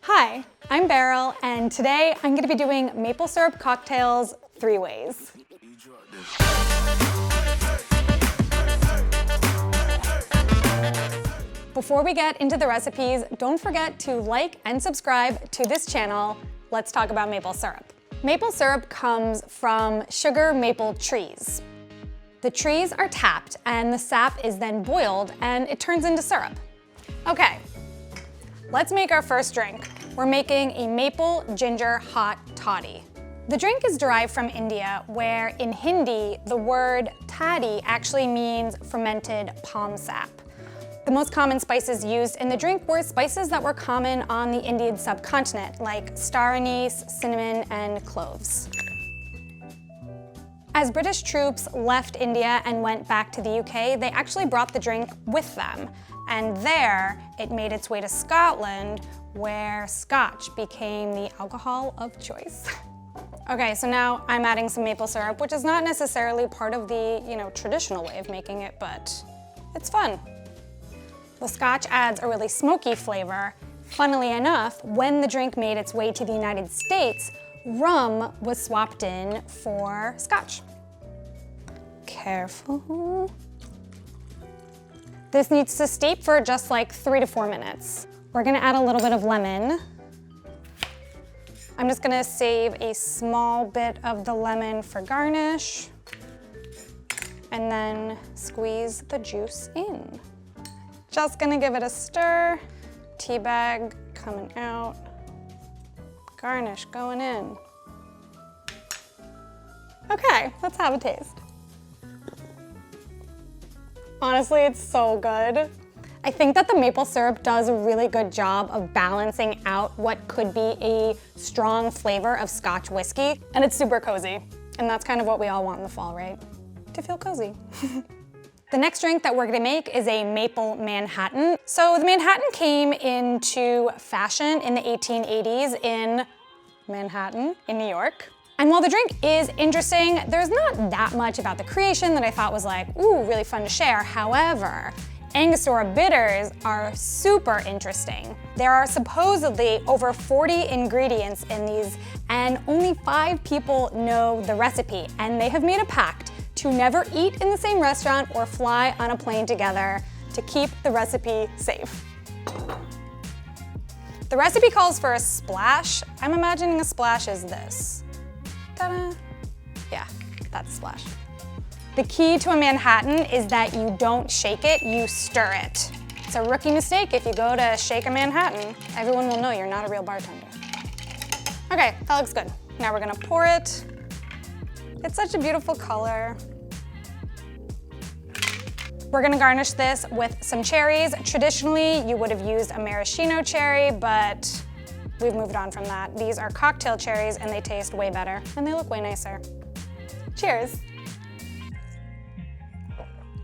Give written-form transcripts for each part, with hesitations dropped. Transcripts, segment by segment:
Hi, I'm Beryl, and today I'm going to be doing maple syrup cocktails 3 ways. Before we get into the recipes, don't forget to like and subscribe to this channel. Let's talk about maple syrup. Maple syrup comes from sugar maple trees. The trees are tapped and the sap is then boiled and it turns into syrup. Okay, let's make our first drink. We're making a maple ginger hot toddy. The drink is derived from India, where in Hindi, the word toddy actually means fermented palm sap. The most common spices used in the drink were spices that were common on the Indian subcontinent, like star anise, cinnamon, and cloves. As British troops left India and went back to the UK, they actually brought the drink with them. And there, it made its way to Scotland, where Scotch became the alcohol of choice. Okay, so now I'm adding some maple syrup, which is not necessarily part of the, traditional way of making it, but it's fun. The Scotch adds a really smoky flavor. Funnily enough, when the drink made its way to the United States, rum was swapped in for Scotch. Careful. This needs to steep for just like 3 to 4 minutes. We're gonna add a little bit of lemon. I'm just gonna save a small bit of the lemon for garnish, and then squeeze the juice in. Just gonna give it a stir. Tea bag coming out. Garnish going in. Okay, let's have a taste. Honestly, it's so good. I think that the maple syrup does a really good job of balancing out what could be a strong flavor of Scotch whiskey, and it's super cozy. And that's kind of what we all want in the fall, right? To feel cozy. The next drink that we're gonna make is a maple Manhattan. So the Manhattan came into fashion in the 1880s in Manhattan, in New York. And while the drink is interesting, there's not that much about the creation that I thought was like, ooh, really fun to share. However, Angostura bitters are super interesting. There are supposedly over 40 ingredients in these, and only 5 people know the recipe, and they have made a pact to never eat in the same restaurant or fly on a plane together to keep the recipe safe. The recipe calls for a splash. I'm imagining a splash is this. Ta-da! Yeah, that's a splash. The key to a Manhattan is that you don't shake it, you stir it. It's a rookie mistake if you go to shake a Manhattan. Everyone will know you're not a real bartender. Okay, that looks good. Now we're gonna pour it. It's such a beautiful color. We're gonna garnish this with some cherries. Traditionally, you would have used a maraschino cherry, but we've moved on from that. These are cocktail cherries and they taste way better and they look way nicer. Cheers.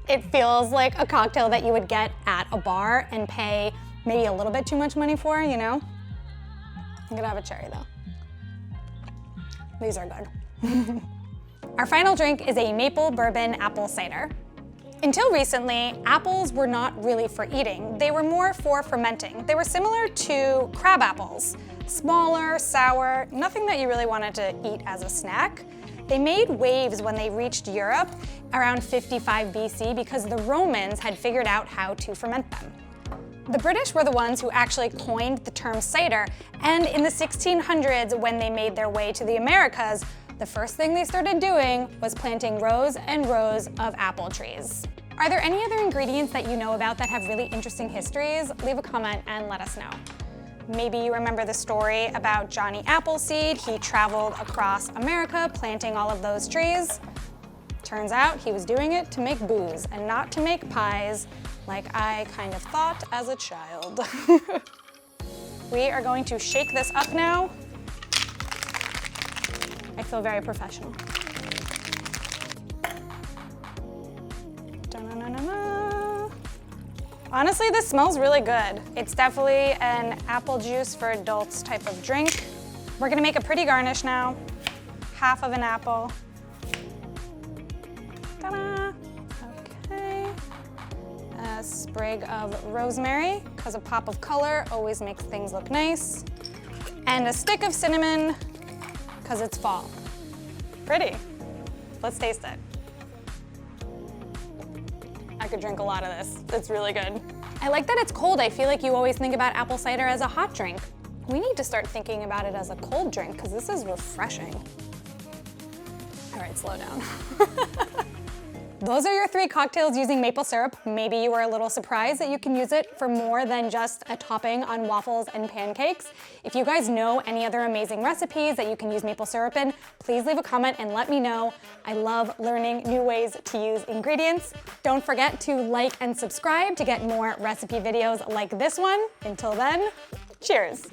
It feels like a cocktail that you would get at a bar and pay maybe a little bit too much money for, I'm gonna have a cherry though. These are good. Our final drink is a maple bourbon apple cider. Until recently, apples were not really for eating. They were more for fermenting. They were similar to crab apples. Smaller, sour, nothing that you really wanted to eat as a snack. They made waves when they reached Europe around 55 BC because the Romans had figured out how to ferment them. The British were the ones who actually coined the term cider, and in the 1600s, when they made their way to the Americas, the first thing they started doing was planting rows and rows of apple trees. Are there any other ingredients that you know about that have really interesting histories? Leave a comment and let us know. Maybe you remember the story about Johnny Appleseed. He traveled across America planting all of those trees. Turns out he was doing it to make booze and not to make pies, like I kind of thought as a child. We are going to shake this up now. I feel very professional. Da-na-na-na-na. Honestly, this smells really good. It's definitely an apple juice for adults type of drink. We're gonna make a pretty garnish now. Half of an apple. Ta-da! Okay. a sprig of rosemary, because a pop of color always makes things look nice. And a stick of cinnamon, because it's fall. Pretty. Let's taste it. I could drink a lot of this. It's really good. I like that it's cold. I feel like you always think about apple cider as a hot drink. We need to start thinking about it as a cold drink, because this is refreshing. All right, slow down. Those are your 3 cocktails using maple syrup. Maybe you were a little surprised that you can use it for more than just a topping on waffles and pancakes. If you guys know any other amazing recipes that you can use maple syrup in, please leave a comment and let me know. I love learning new ways to use ingredients. Don't forget to like and subscribe to get more recipe videos like this one. Until then, cheers.